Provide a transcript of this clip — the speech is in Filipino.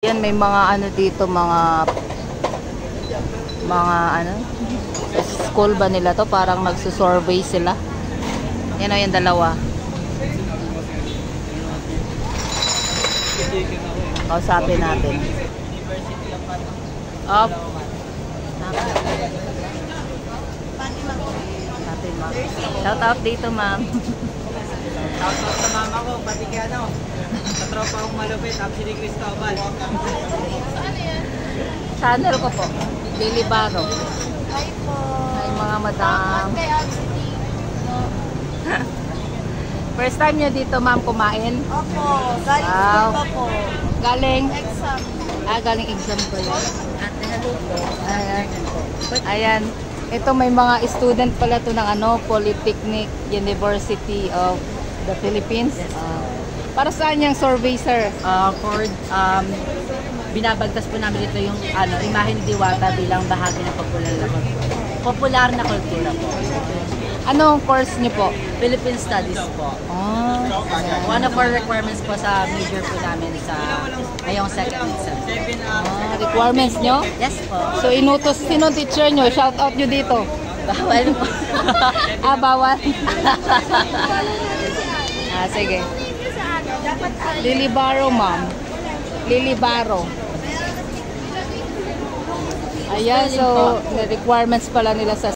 Yan, may mga ano dito, mga ano, sa school ba nila to? Parang nagsusurvey sila. Yan o, yung dalawa. Kausapin natin. Up. Shout out dito, ma'am. Shout out sa mama ko, pati kaya ano, sa tropa kong malupit, actually Cristobal. Channel ko po, Lily Baro. Hi po. Hi mga madam. Kay Abdi. First time nyo dito, ma'am, kumain? Opo. Galing Wow. po po. Galing? Exam. Galing exam ko yun. Ate, hello po. Ayan. Ayan. Ito may mga student pala to ng ano, Polytechnic University of the Philippines. Para saan yung survey, sir? Binabagtas po namin ito yung imahe ni Diwata bilang bahagi ng popular na kultura po. Anong course niyo po? Philippine Studies po. One of our requirements po sa major po namin sa ngayong second exam. Requirements nyo? Yes po. So inutos, sino teacher nyo? Shout out nyo dito. Bawal po. Bawal? Sige. Lily Baro, ma'am. Lily Baro. Ayan, so requirements pala nila sa